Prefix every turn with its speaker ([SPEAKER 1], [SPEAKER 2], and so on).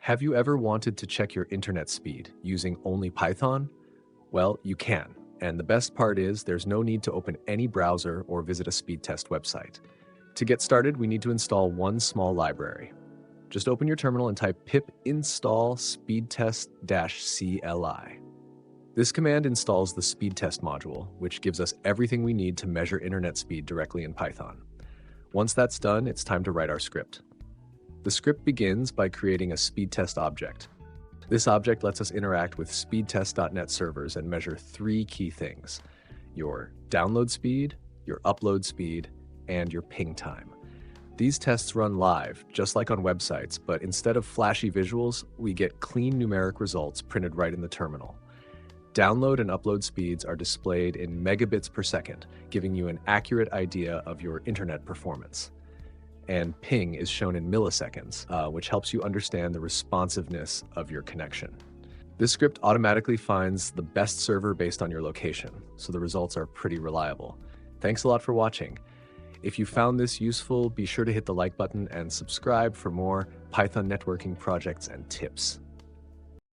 [SPEAKER 1] Have you ever wanted to check your internet speed using only Python? Well, you can. And the best part is there's no need to open any browser or visit a speed test website. To get started, we need to install one small library. Just open your terminal and type pip install speedtest-cli. This command installs the speed test module, which gives us everything we need to measure internet speed directly in Python. Once that's done, it's time to write our script. The script begins by creating a speed test object. This object lets us interact with speedtest.net servers and measure three key things: your download speed, your upload speed, and your ping time. These tests run live, just like on websites, but instead of flashy visuals, we get clean numeric results printed right in the terminal. Download and upload speeds are displayed in megabits per second, giving you an accurate idea of your internet performance. And ping is shown in milliseconds, which helps you understand the responsiveness of your connection. This script automatically finds the best server based on your location, so the results are pretty reliable. Thanks a lot for watching. If you found this useful, be sure to hit the like button and subscribe for more Python networking projects and tips.